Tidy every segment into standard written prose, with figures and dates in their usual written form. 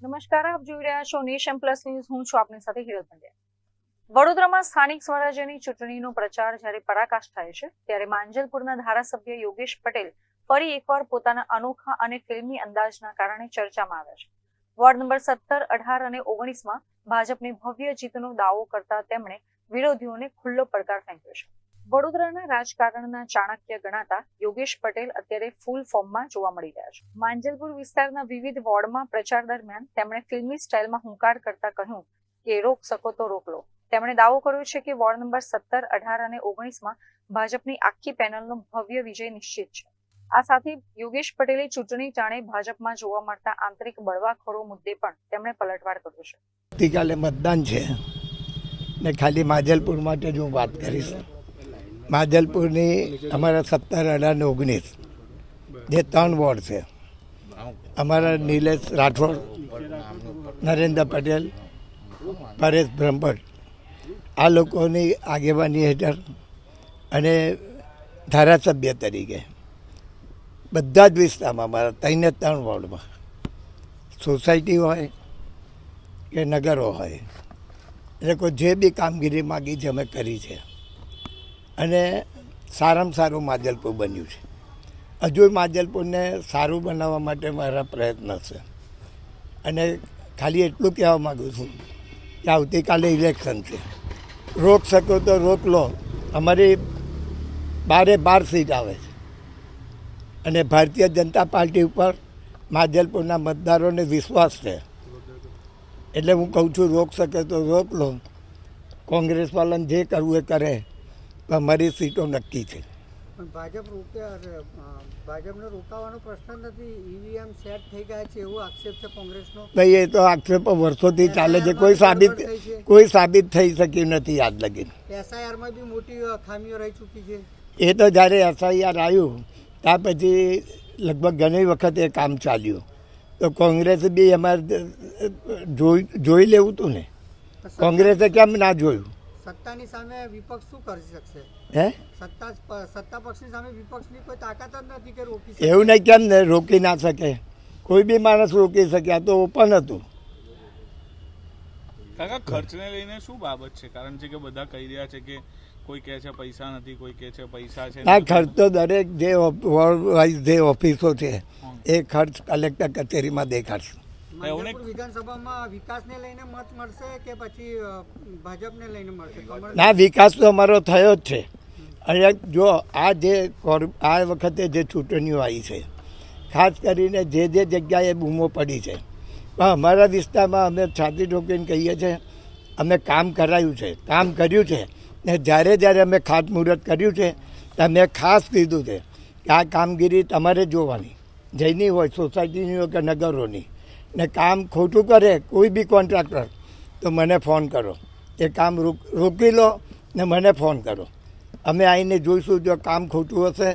નમસ્કાર, આપ જોઈ રહ્યા છો નેશન પ્લસ ન્યૂઝ. હું છું આપની સાથે હિરલ પંડ્યા. વડોદરામાં સ્થાનિક સ્વરાજ્યની ચૂંટણીનો પ્રચાર જ્યારે પરાકાષ્ઠાએ છે, ત્યારે માંજલપુરના ધારાસભ્ય યોગેશ પટેલ ફરી એકવાર પોતાના અનોખા અને ફિલ્મી અંદાજના કારણે ચર્ચામાં આવ્યા છે. વોર્ડ નંબર 17, 18 અને 19માં ભાજપની ભવ્ય જીતનો દાવો કરતા તેમણે વિરોધીઓને ખુલ્લો પડકાર ફેંક્યો છે. વડોદરાના રાજકારણના ચાણક્ય ગણાતા યોગેશ પટેલ અત્યારે ફૂલ ફોર્મમાં જોવા મળી રહ્યા છે. માંજલપુર વિસ્તારના વિવિધ વોર્ડમાં પ્રચાર દરમિયાન તેમણે ફિલ્મી સ્ટાઇલમાં હુંકાર કરતા કહ્યું કે રોક શકો તો રોક લો. તેમણે દાવો કર્યો છે કે વોર્ડ નંબર 17, 18 અને 19માં ભાજપની આખી પેનલનો ભવ્ય વિજય નિશ્ચિત છે. આ સાથે યોગેશ પટેલે ચૂંટણી ટાણે ભાજપમાં જોવા મળતા આંતરિક બળવાખોરો મુદ્દે પણ તેમણે પલટવાર કર્યો છે. આવતીકાલે મતદાન છે ને ખાલી માંજલપુર માટે જ હું વાત કરીશ. માંજલપુરની અમારા 17, 18 ને 19 જે 3 વોર્ડ છે, અમારા નિલેશ રાઠોડ, નરેન્દ્ર પટેલ, પરેશ બ્રહ્મભટ્ટ, આ લોકોની આગેવાની હેઠળ અને ધારાસભ્ય તરીકે બધા જ વિસ્તારમાં અમારા 3 વોર્ડમાં સોસાયટી હોય કે નગરો હોય, એ લોકો જે બી કામગીરી માગી છે અમે કરી છે અને સારામાં સારું માંજલપુર બન્યું છે. હજુ માંજલપુરને સારું બનાવવા માટે મારા પ્રયત્ન છે અને ખાલી એટલું કહેવા માગું છું કે આવતીકાલે ઇલેક્શન છે, રોક શકો તો રોક લો. અમારી 12 સીટ આવે છે અને ભારતીય જનતા પાર્ટી ઉપર માંજલપુરના મતદારોને વિશ્વાસ છે. એટલે હું કહું છું રોક શકે તો રોક લો. કોંગ્રેસ વાળાને જે કરવું એ કરે, અમારી સીટો નક્કી છે. ભાજપને રોકાવાનો પ્રશ્ન નથી, ઈવીએમ સેટ થઈ ગયા છે એવો આક્ષેપ છે કોંગ્રેસનો. ભાઈ એ તો આક્ષેપો વર્ષોથી ચાલે છે, કોઈ સાબિત થઈ શક્યું નથી આજ લગી. એસઆઈઆરમાં બી મોટી ખામીઓ રહી ચૂકી છે. એ તો જ્યારે એસઆઈઆર આવ્યું ત્યાર પછી લગભગ ઘણી વખત એ કામ ચાલ્યું, તો કોંગ્રેસે બી અમારે જોઈ લેવું હતું ને. કોંગ્રેસે કેમ ના જોયું? સત્તાની સામે વિપક્ષ શું કરી શકશે? હે, સત્તા પક્ષની સામે વિપક્ષની કોઈ તાકાત જ નથી કે રોકી શકે. એવું નહીં, કેમ ને રોકી ના શકે? કોઈ બી માણસ રોકી શકે. આ તો ઓપન હતું. કાકા, ખર્ચને લઈને શું બાબત છે? કારણ છે કે બધા કહી રહ્યા છે કે કોઈ કહે છે પૈસા નથી, કોઈ કહે છે પૈસા છે. આ ખર્ચ તો દરેક જે વોર્ડ વાઇઝ જે ઓફિસો છે એ ખર્ચ કલેક્ટર કચેરીમાં દેખાડશે. વિધાનસભામાં વિકાસને લઈને મત મળશે કે પછી ભાજપને લઈને મળશે? ના, વિકાસ તો અમારો થયો જ છે. અને જો આ વખતે જે ચૂંટણીઓ આવી છે, ખાસ કરીને જે જગ્યાએ બૂમો પડી છે, પણ અમારા વિસ્તારમાં અમે છાતી ઠોકીને કહીએ છીએ અમે કામ કરાયું છે, કામ કર્યું છે. ને જ્યારે અમે ખાતમુહૂર્ત કર્યું છે મેં ખાસ કીધું છે કે આ કામગીરી તમારે જોવાની, જઈની હોય સોસાયટીની હોય કે નગરોની. ને કામ ખોટું કરે કોઈ બી કોન્ટ્રાક્ટર તો મને ફોન કરો, એ કામ રોકી લો ને મને ફોન કરો. અમે આવીને જોઈશું, જો કામ ખોટું હશે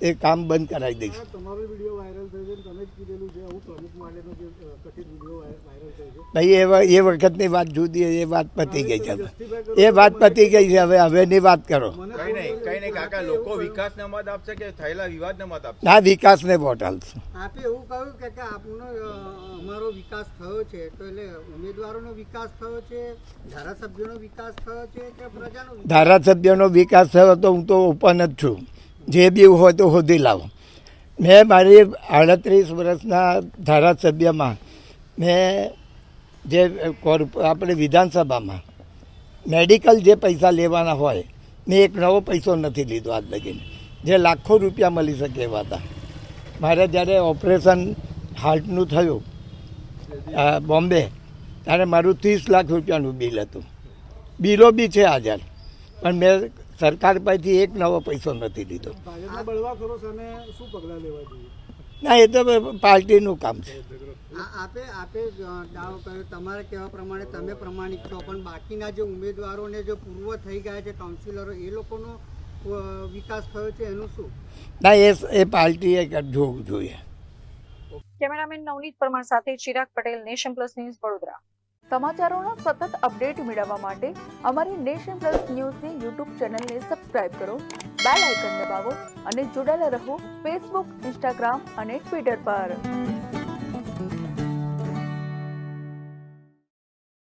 એ કામ બંધ કરાવી દઈશું. તમારો વિડીયો વાયરલ થયો છે, તમે જ કીધેલું છે આવું પ્રમુખ માટેનો જે કથિત વિડીયો વાયરલ થયો છે. ભાઈ એ વખતની વાત જુદી, એ વાત પતી ગઈ છે. એ વાત પતી ગઈ છે. હવેની વાત કરો. કઈ નહીં કાકા, લોકો વિકાસને મત આપશે કે થયેલા વિવાદને મત આપશે? ના, વિકાસને વોટ આપશે. આપે એવું કહ્યું કે આપનો અમારો વિકાસ થયો છે, તો એટલે ઉમેદવારોનો વિકાસ થયો છે, ધારાસભ્યોનો વિકાસ થયો છે કે પ્રજાનો? ધારાસભ્યનો વિકાસ થયો તો હું તો ઓપન જ છું, જે બી હોય તો શોધી લાવો. મેં મારી 38 વર્ષના ધારાસભ્યમાં મેં જે આપણે વિધાનસભામાં મેડિકલ જે પૈસા લેવાના હોય, મેં એક નવો પૈસો નથી લીધો આજ લગીને. જે લાખો રૂપિયા મળી શકે એવા હતા. મારે જ્યારે ઓપરેશન હાર્ટનું થયું બોમ્બે, ત્યારે મારું 30 લાખ રૂપિયાનું બિલ હતું. બિલો બી છે હાજર, પણ મેં સરકાર પાસેથી એક નવો પૈસો નથી લીધો. બળવાખોરો સામે શું પગલાં લેવા જોઈએ? ના, એ તો પાર્ટીનું કામ છે. આપે દાવો કર્યો, તમારે કહેવા પ્રમાણે તમે પ્રમાણિક છો, પણ બાકીના જે ઉમેદવારોને જો પૂર્વ થઈ ગયા છે કાઉન્સિલરો, એ લોકોનો વિકાસ થયો છે એનું શું? ના, એ પાર્ટીએ જોવું જોઈએ. કેમેરામેન નવનીત પરમાર સાથે Chirag Patel, Nation Plus News, Vadodara. સમાચારોનો સતત અપડેટ મેળવવા માટે અમારી નેશન પ્લસ ન્યૂઝની યુટ્યુબ ચેનલને સબસ્ક્રાઇબ કરો, બેલ આઇકન દબાવો અને જોડાયેલા રહો ફેસબુક, ઇન્સ્ટાગ્રામ અને ટ્વિટર પર.